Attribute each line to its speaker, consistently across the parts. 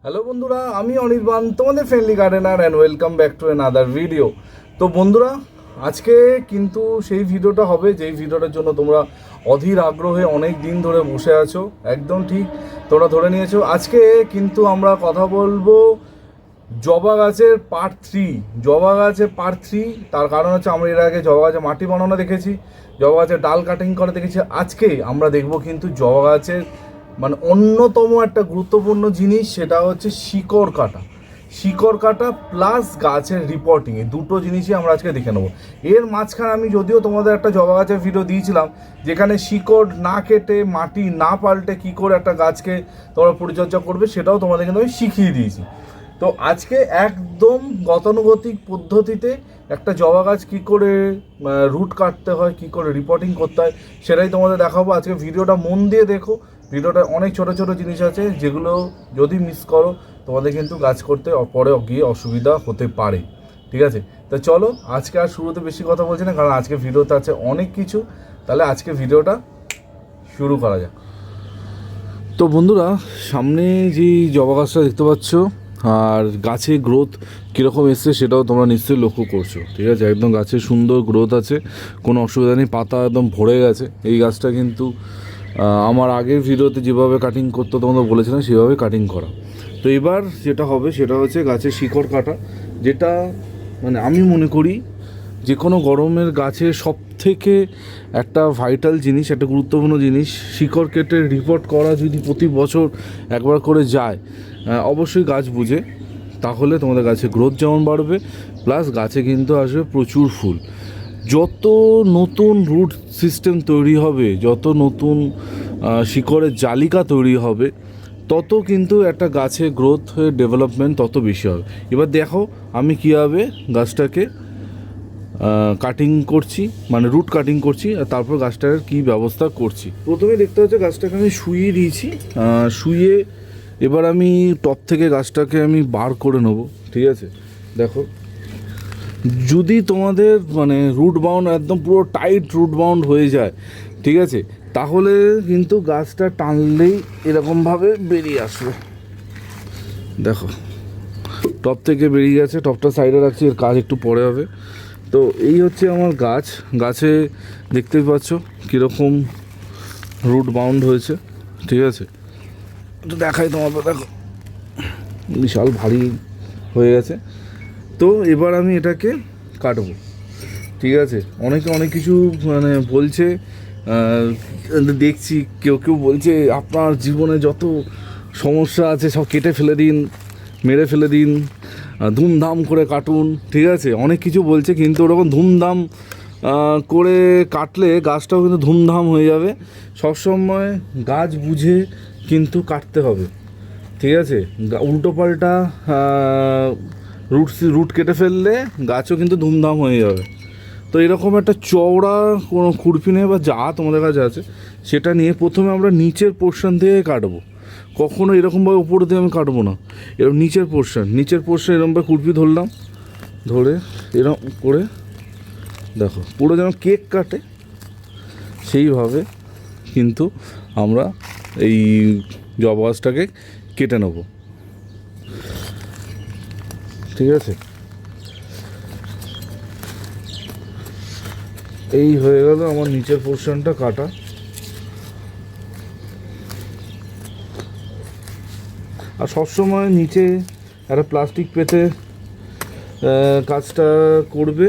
Speaker 1: Hello বন্ধুরা, আমি অনির্বাণ, তোমাদের friendly gardener and welcome back to another video. তো বন্ধুরা, আজকে কিন্তু সেই ভিডিওটা হবে যেই ভিডিওটার জন্য তোমরা অধীর আগ্রহে অনেক দিন ধরে বসে আছো। একদম ঠিক তোমরা ধরে নিয়েছো। আজকে কিন্তু আমরা কথা বলবো জবা গাছের পার্ট থ্রি। তার কারণ হচ্ছে আমরা এর আগে জবা গাছে মাটি বানানো দেখেছি, জবা গাছের ডাল কাটিং করে দেখেছি। আজকে আমরা দেখব কিন্তু জবা গাছের মানে অন্যতম একটা গুরুত্বপূর্ণ জিনিস, সেটা হচ্ছে শিকড় কাটা প্লাস গাছের রিপোর্টিং। এই দুটো জিনিসই আমরা আজকে দেখে নেবো। এর মাঝখানে আমি যদিও তোমাদের একটা জবা গাছের ভিডিও দিয়েছিলাম, যেখানে শিকড় না কেটে মাটি না পাল্টে কী করে একটা গাছকে তোমরা পরিচর্যা করবে সেটাও তোমাদের কিন্তু আমি শিখিয়ে দিয়েছি। তো আজকে একদম গতানুগতিক পদ্ধতিতে একটা জবা গাছ কী করে রুট কাটতে হয়, কী করে রিপোর্টিং করতে হয়, সেটাই তোমাদের দেখাবো। আজকে ভিডিওটা মন দিয়ে দেখো। ভিডিওটা অনেক ছোট ছোট জিনিস আছে যেগুলো যদি মিস করো তোমাদের কিন্তু গাছ করতে পরে গিয়ে অসুবিধা হতে পারে। ঠিক আছে, তো চলো আজকে আর শুরুতে বেশি কথা বলছি না, কারণ আজকে ভিডিওতে আছে অনেক কিছু। তাহলে আজকে ভিডিওটা শুরু করা যাক। তো বন্ধুরা, সামনে যে জবা গাছটা দেখতে পাচ্ছ আর গাছের গ্রোথ কীরকম এসছে সেটাও তোমরা নিশ্চয়ই লক্ষ্য করছো। ঠিক আছে, একদম গাছের সুন্দর গ্রোথ আছে, কোনো অসুবিধা নেই, পাতা একদম ভরে গেছে। এই গাছটা কিন্তু আমার আগের ভিডিওতে যেভাবে কাটিং করতে তোমাদের বলেছিলাম সেভাবে কাটিং করা। তো এবার যেটা হবে সেটা হচ্ছে গাছের শিকড় কাটা, যেটা মানে আমি মনে করি যে কোনো গরমের গাছের সব থেকে একটা ভাইটাল জিনিস, একটা গুরুত্বপূর্ণ জিনিস। শিকড় কেটে রিপোর্ট করা যদি প্রতি বছর একবার করে যায়, অবশ্যই গাছ বুঝে, তাহলে তোমাদের গাছে গ্রোথ যেমন বাড়বে, প্লাস গাছে কিন্তু আসবে প্রচুর ফুল। যত নতুন রুট সিস্টেম তৈরি হবে, যত নতুন শিকড়ের জালিকা তৈরি হবে, তত কিন্তু একটা গাছের গ্রোথ ডেভেলপমেন্ট তত বেশি হবে। এবার দেখো আমি কীভাবে গাছটাকে কাটিং করছি, মানে রুট কাটিং করছি, আর তারপর গাছটার কী ব্যবস্থা করছি। প্রথমে দেখতে হচ্ছে গাছটাকে আমি শুইয়ে দিয়েছি। শুইয়ে এবার আমি টপ থেকে গাছটাকে আমি বার করে নেবো। ঠিক আছে, দেখো যদি তোমাদের মানে রুট বাউন্ড একদম পুরো টাইট রুট বাউন্ড হয়ে যায়, ঠিক আছে, তাহলে কিন্তু গাছটা টানলেই এরকমভাবে বেরিয়ে আসবে। দেখো টপ থেকে বেরিয়ে গেছে, টপটা সাইডে রাখছি, এর কাজ একটু পরে হবে। তো এই হচ্ছে আমার গাছে দেখতেই পাচ্ছ কীরকম রুট বাউন্ড হয়েছে। ঠিক আছে, একটু দেখাই তোমাদের, দেখো বিশাল ভারী হয়ে গেছে। তো এবার আমি এটাকে কাটবো। ঠিক আছে, অনেকে অনেক কিছু মানে বলছে, দেখছি কেউ কেউ বলছে আপনার জীবনে যত সমস্যা আছে সব কেটে ফেলে দিন, মেরে ফেলে দিন, ধুমধাম করে কাটুন। ঠিক আছে, অনেক কিছু বলছে, কিন্তু ওরকম ধুমধাম করে কাটলে গাছটাও কিন্তু ধুমধাম হয়ে যাবে। সবসময় গাছ বুঝে কিন্তু কাটতে হবে। ঠিক আছে, উল্টো পাল্টা রুট কেটে ফেললে গাছও কিন্তু ধুমধাম হয়ে যাবে। তো এরকম একটা চওড়া কোনো খুরপি নেই বা যা তোমাদের কাছে আছে সেটা নিয়ে প্রথমে আমরা নিচের পোর্শন থেকে কাটবো। কখনো এরকমভাবে উপর দিয়ে আমি কাটবো না, এরকম নিচের পোর্শন এরকমভাবে খুরপি ধরলাম, ধরে এরকম করে দেখো পুরো যেন কেক কাটে সেইভাবে কিন্তু আমরা এই জবা গাছটাকে কেটে নেব। ঠিক আছে, এই হয়ে গেল আমার নিচের পোর্শনটা কাটা। আর সবসময় নিচে একটা প্লাস্টিক পেতে কাজটা করবে,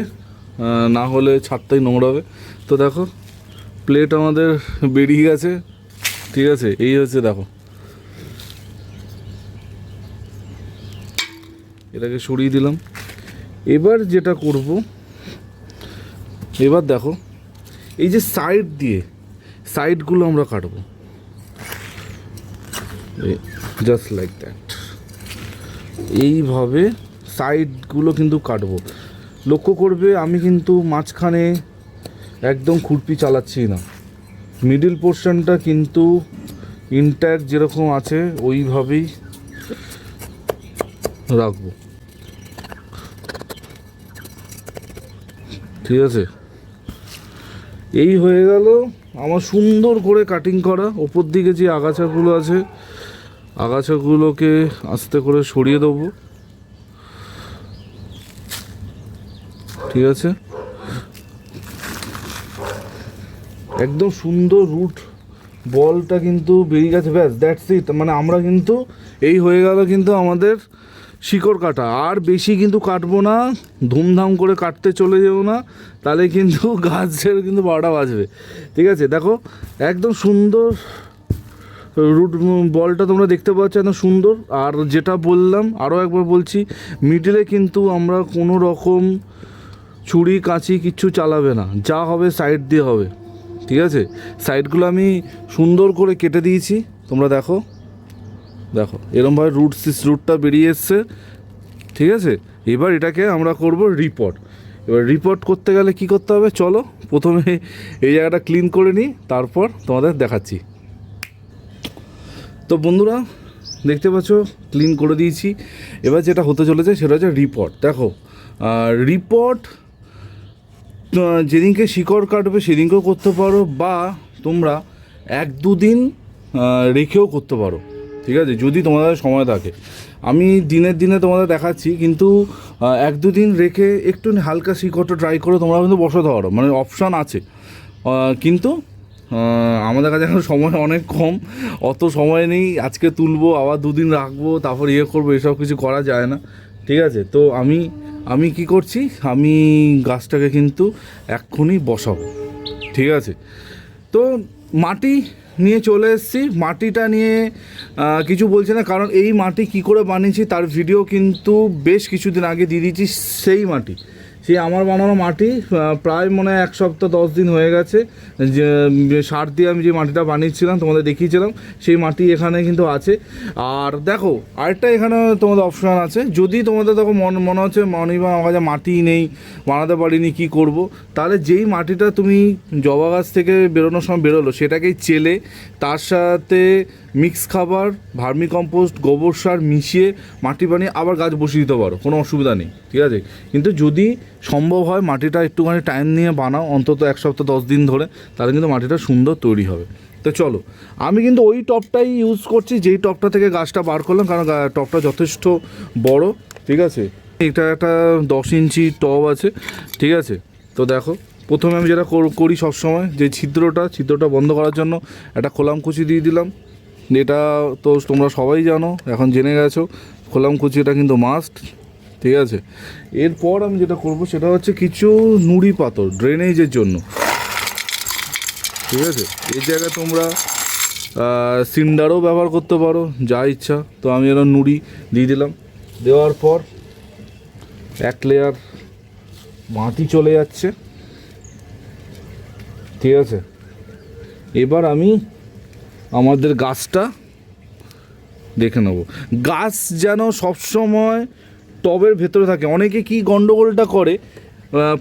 Speaker 1: না হলে ছাদটাই নোংরাবে। তো দেখো প্লেট আমাদের বেরিয়ে গেছে। ঠিক আছে, এই হচ্ছে দেখো, এটাকে সরিয়ে দিলাম। এবার যেটা করব, এবার দেখো এই যে সাইডগুলো আমরা কাটবো, জাস্ট লাইক দ্যাট। এইভাবে সাইডগুলো কিন্তু কাটবো। লক্ষ্য করবে আমি কিন্তু মাঝখানে একদম খুরপি চালাচ্ছি না, মিডিল পোর্শনটা কিন্তু ইনট্যাক্ট যেরকম আছে ওইভাবেই রাখবো। ঠিক আছে, এই হয়ে গেল আমার সুন্দর করে কাটিং করা। ওপর দিকে যে আগাছাগুলো আছে আগাছাগুলোকে আস্তে করে সরিয়ে দেবো, ঠিক আছে। একদম সুন্দর রুট বলটা কিন্তু বেরিয়ে গেছে, ব্যাস দ্যাটস ইট। মানে আমরা কিন্তু এই হয়ে গেল কিন্তু আমাদের শিকড় কাটা। আর বেশি কিন্তু কাটবো না, ধুমধাম করে কাটতে চলে যাবো না, তাহলে কিন্তু গাছের কিন্তু 12টা বাজবে, ঠিক আছে। দেখো একদম সুন্দর রুট বলটা তোমরা দেখতে পাচ্ছ, একদম সুন্দর। আর যেটা বললাম আরও একবার বলছি, মিডলে কিন্তু আমরা কোনো রকম ছুরি কাঁচি কিচ্ছু চালাবে না, যা হবে সাইড দিয়ে হবে, ঠিক আছে। সাইডগুলো আমি সুন্দর করে কেটে দিয়েছি, তোমরা দেখো দেখো এরমভাবে রুটটা বেরিয়ে এসছে, ঠিক আছে। এবার এটাকে আমরা করব রিপোর্ট। এবার রিপোর্ট করতে গেলে কি করতে হবে, চলো প্রথমে এই জায়গাটা ক্লিন করে নিই, তারপর তোমাদের দেখাচ্ছি। তো বন্ধুরা দেখতে পাচ্ছ ক্লিন করে দিয়েছি। এবার যেটা হতে চলেছে সেটা হচ্ছে রিপোর্ট। দেখো রিপোর্ট যেদিনকে শিকড় কাটবে সেদিনকেও করতে পারো, বা তোমরা 1-2 দিন রেখেও করতে পারো, ঠিক আছে, যদি তোমাদের সময় থাকে। আমি দিনে তোমাদের দেখাচ্ছি, কিন্তু 1-2 দিন রেখে একটু হালকা শিকড়টা ট্রাই করে তোমরা কিন্তু বসাতে পারো, মানে অপশান আছে। কিন্তু আমাদের কাছে এখন সময় অনেক কম, অত সময় নেই আজকে তুলবো আবার 2 দিন রাখবো তারপর করবো, এসব কিছু করা যায় না, ঠিক আছে। তো আমি কি করছি, আমি গাছটাকে কিন্তু এক্ষুনি বসাবো, ঠিক আছে। তো মাটি নিয়ে চলে এসেছি, মাটিটা নিয়ে কিছু বলছি না, কারণ এই মাটি কি করে বানিয়েছি তার ভিডিও কিন্তু বেশ কিছুদিন আগে দিয়ে দিয়েছি। সেই মাটি, সেই আমার বানানো মাটি, প্রায় মনে হয় 1 সপ্তাহ 10 দিন হয়ে গেছে, যে সার দিয়ে আমি যে মাটিটা বানিয়েছিলাম তোমাদের দেখিয়েছিলাম, সেই মাটি এখানে কিন্তু আছে। আর দেখো আরেকটা এখানে তোমাদের অপশান আছে, যদি তোমাদের দেখো মনে হচ্ছে বা আমার কাছে মাটি নেই, বানাতে পারিনি, কি করব, তাহলে যেই মাটিটা তুমি জবা গাছ থেকে বেরোনোর সময় বেরোলো সেটাকেই চেলে তার সাথে মিক্স খাবার, ভার্মি কম্পোস্ট, গোবর সার মিশিয়ে মাটি বানিয়ে আবার গাছ বসিয়ে দিতে পারো, কোনো অসুবিধা নেই, ঠিক আছে। কিন্তু যদি সম্ভব হয় মাটিটা একটুখানি টাইম নিয়ে বানাও, অন্তত 1 সপ্তাহ 10 দিন ধরে, তাহলে কিন্তু মাটিটা সুন্দর তৈরি হবে। তো চলো, আমি কিন্তু ওই টবটাই ইউজ করছি যেই টবটা থেকে গাছটা বার করলাম, কারণ টবটা যথেষ্ট বড়, ঠিক আছে। এটা একটা 10 ইঞ্চি টব আছে, ঠিক আছে। তো দেখো প্রথমে আমি যেটা করি সবসময়, যে ছিদ্রটা বন্ধ করার জন্য একটা খোলামকুচি দিয়ে দিলাম। এটা তো তোমরা সবাই জানো, এখন জেনে গেছো, খোলামকুচিটা কিন্তু মাস্ট, ঠিক আছে। এরপর আমি যেটা করব সেটা হচ্ছে কিছু নুড়ি পাথর ড্রেনেজের জন্য, ঠিক আছে। এই জায়গায় তোমরা সিন্ডারও ব্যবহার করতে পারো, যা ইচ্ছা। তো আমি এরকম নুড়ি দিয়ে দিলাম, দেওয়ার পর 1 লেয়ার মাটি চলে যাচ্ছে, ঠিক আছে। এবার আমি আমাদের গাছটা দেখে নেব, গাছ যেন সবসময় টবের ভেতরে থাকে। অনেকে কি গন্ডগোলটা করে,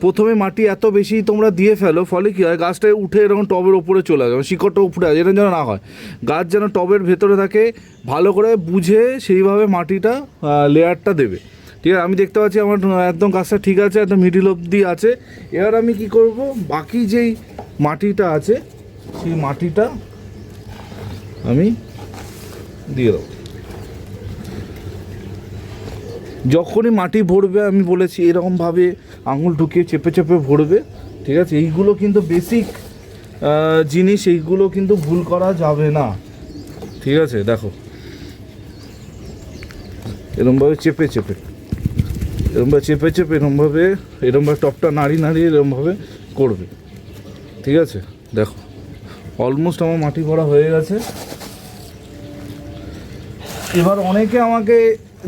Speaker 1: প্রথমে মাটি এত বেশি তোমরা দিয়ে ফেলো, ফলে কী হয়, গাছটা উঠে এরকম টবের ওপরে চলে আসে, শিকড়টা উপরে আসে, এটা যেন না হয়। গাছ যেন টবের ভেতরে থাকে, ভালো করে বুঝে সেইভাবে মাটিটা লেয়ারটা দেবে, ঠিক আছে। আমি দেখতে পাচ্ছি আমার একদম গাছটা ঠিক আছে, একদম মিডিল অবধি আছে। এবার আমি কি করব, বাকি যেই মাটিটা আছে সেই মাটিটা আমি দিয়ে দেবো। যখনই মাটি ভরবে, আমি বলেছি এরকমভাবে আঙুল ঢুকিয়ে চেপে চেপে ভরবে, ঠিক আছে। এইগুলো কিন্তু বেসিক জিনিস, এইগুলো কিন্তু ভুল করা যাবে না, ঠিক আছে। দেখো এরকমভাবে চেপে এরমভাবে টপটা নাড়িয়ে এরমভাবে করবে, ঠিক আছে। দেখো অলমোস্ট আমার মাটি ভরা হয়ে গেছে। এবার অনেকে আমাকে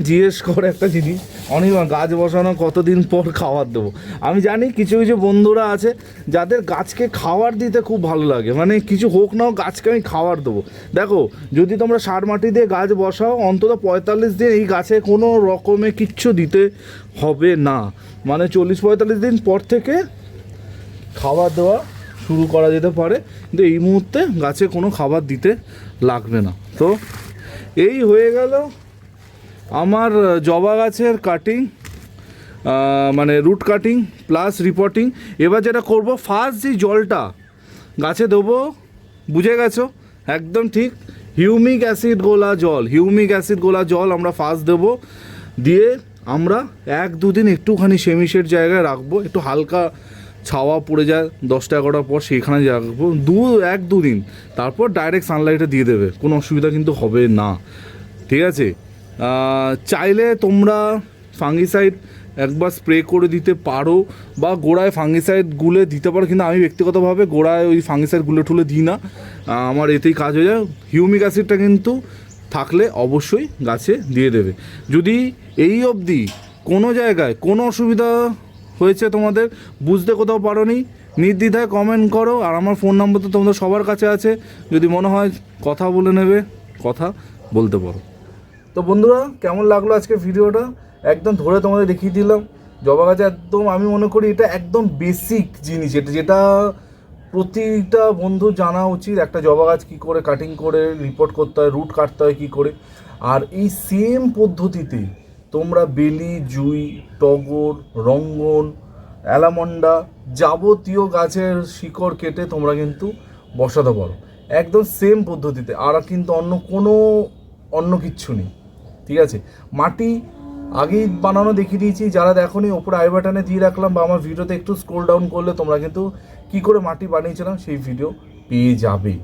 Speaker 1: জিজ্ঞেস করে একটা জিনিস, অনির্বাণ গাছ বসানো কতদিন পর খাবার দেবো। আমি জানি কিছু কিছু বন্ধুরা আছে যাদের গাছকে খাবার দিতে খুব ভালো লাগে, মানে কিছু হোক না হোক গাছকে আমি খাবার দেবো। দেখো যদি তোমরা সার মাটি দিয়ে গাছ বসাও, অন্তত 45 দিন এই গাছে কোনো রকমে কিচ্ছু দিতে হবে না, মানে 40-45 দিন পর থেকে খাবার দেওয়া শুরু করা যেতে পারে, কিন্তু এই মুহূর্তে গাছে কোনো খাবার দিতে লাগবে না। তো এই হয়ে গেল আমার জবা গাছের কাটিং, মানে রুট কাটিং প্লাস রিপোর্টিং। এবার যেটা করব, ফার্স্ট যে জলটা গাছে দেবো, বুঝে গেছো একদম ঠিক, হিউমিক অ্যাসিড গোলা জল আমরা ফার্স্ট দেবো, দিয়ে আমরা 1-2 দিন একটুখানি সেমিশেড জায়গায় রাখবো, একটু হালকা ছাওয়া পড়ে যায় 10টা-11টার পর, সেখানে রাখবো 1-2 দিন, তারপর ডাইরেক্ট সানলাইটে দিয়ে দেবে, কোনো অসুবিধা কিন্তু হবে না, ঠিক আছে। চাইলে তোমরা ফাঙ্গিসাইড একবার স্প্রে করে দিতে পারো বা গোড়ায় ফাঙ্গিসাইড গুলে দিতে পারো, কিন্তু আমি ব্যক্তিগতভাবে গোড়ায় ওই ফাঙ্গিসাইড গুলে ঠুলে দিই না, আমার এতেই কাজ হয়ে যায়। হিউমিক অ্যাসিডটা কিন্তু থাকলে অবশ্যই গাছে দিয়ে দেবে। যদি এই অবধি কোনো জায়গায় কোনো অসুবিধা হয়েছে তোমাদের, বুঝতে কোথাও পারোনি, নির্দ্বিধায় কমেন্ট করো, আর আমার ফোন নাম্বার তো তোমাদের সবার কাছে আছে, যদি মনে হয় কথা বলে নেবে, কথা বলতে পারো। তো বন্ধুরা, কেমন লাগলো আজকে ভিডিওটা? একদম ধরে তোমাদের দেখিয়ে দিলাম জবা গাছ, একদম আমি মনে করি এটা একদম বেসিক জিনিস, যেটা প্রতিটা বন্ধু জানা উচিত, একটা জবা গাছ কী করে কাটিং করে রিপোর্ট করতে হয়, রুট কাটতে হয় কী করে। আর এই সেম পদ্ধতিতে তোমরা বেলি, জুই, টগর, রঙ্গন, অ্যালামন্ডা যাবতীয় গাছের শিকড় কেটে তোমরা কিন্তু বসাতে পারো, একদম সেম পদ্ধতিতে, আর কিন্তু অন্য কিচ্ছু নেই, ঠিক আছে। মাটি আগেই বানানো দেখিয়ে দিয়েছি, যারা দেখোনি ওপরে আই বাটনে দিয়ে রাখলাম, বা আমার ভিডিওতে একটু স্ক্রল ডাউন করলে তোমরা কিন্তু কী করে মাটি বানিয়েছিলাম সেই ভিডিও পেয়ে যাবে।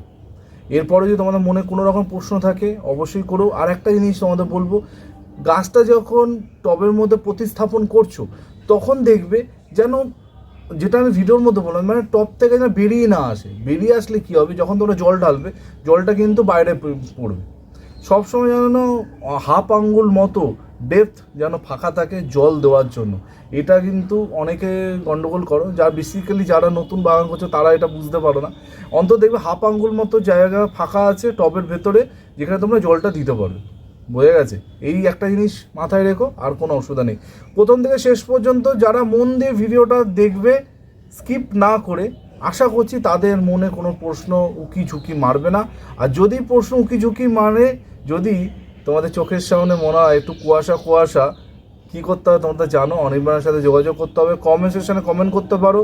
Speaker 1: এরপরে যদি তোমাদের মনে কোনো রকম প্রশ্ন থাকে অবশ্যই করো। আর একটা জিনিস তোমাদের বলবো, গাছটা যখন টবের মধ্যে প্রতিস্থাপন করছো তখন দেখবে যেন, যেটা আমি ভিডিওর মধ্যে বললাম, মানে টপ থেকে যেন বেরিয়ে না আসে। বেরিয়ে আসলে কী হবে, যখন তোমরা জল ঢালবে জলটা কিন্তু বাইরে পড়বে, সবসময় যেন হাফ আঙ্গুল মতো ডেপথ যেন ফাঁকা থাকে জল দেওয়ার জন্য। এটা কিন্তু অনেকে গন্ডগোল করো, বেসিক্যালি যারা নতুন বাগান করছো তারা এটা বুঝতে পারো না। অন্তত দেখবে হাফ আঙ্গুল মতো জায়গা ফাঁকা আছে টবের ভেতরে, যেখানে তোমরা জলটা দিতে পারবে। বোঝা গেছে? এই একটা জিনিস মাথায় রেখো, আর কোনো অসুবিধা নেই। প্রথম থেকে শেষ পর্যন্ত যারা মন দিয়ে ভিডিওটা দেখবে স্কিপ না করে, আশা করছি তাদের মনে কোনো প্রশ্ন উকি ঝুঁকি মারবে না। আর যদি প্রশ্ন উকি ঝুঁকি মারে, যদি তোমাদের চোখের সামনে মনে হয় একটু কুয়াশা, কী করতে হবে তোমরা জানো, অনির্বাণের সাথে যোগাযোগ করতে হবে, কমেন্ট সেকশানে কমেন্ট করতে পারো,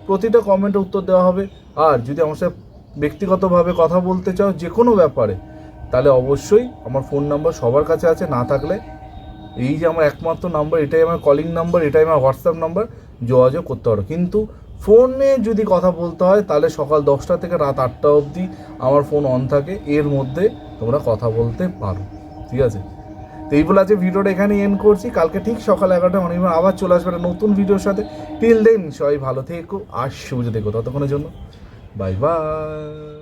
Speaker 1: প্রতিটা কমেন্টে উত্তর দেওয়া হবে। আর যদি আমার সাথে ব্যক্তিগতভাবে কথা বলতে চাও যে কোনো ব্যাপারে, তাহলে অবশ্যই আমার ফোন নাম্বার সবার কাছে আছে, না থাকলে এই যে আমার একমাত্র নাম্বার, এটাই আমার কলিং নাম্বার, এটাই আমার হোয়াটসঅ্যাপ নাম্বার, যোগাযোগ করতে পারো। কিন্তু ফোনে যদি কথা বলতে হয় তাহলে সকাল 10টা থেকে রাত 8টা অবধি আমার ফোন অন থাকে, এর মধ্যে তোমরা কথা বলতে পারো, ঠিক আছে। তো এই বলে আছে ভিডিওটা এখানে এন্ড করছি। কালকে ঠিক সকাল 11টায় অনির্বাণ আবার চলে আসবে একটা নতুন ভিডিওর সাথে। টিল দেন সবাই ভালো থেকো আর সুবিধা থেকো, ততক্ষণের জন্য বাই বাই।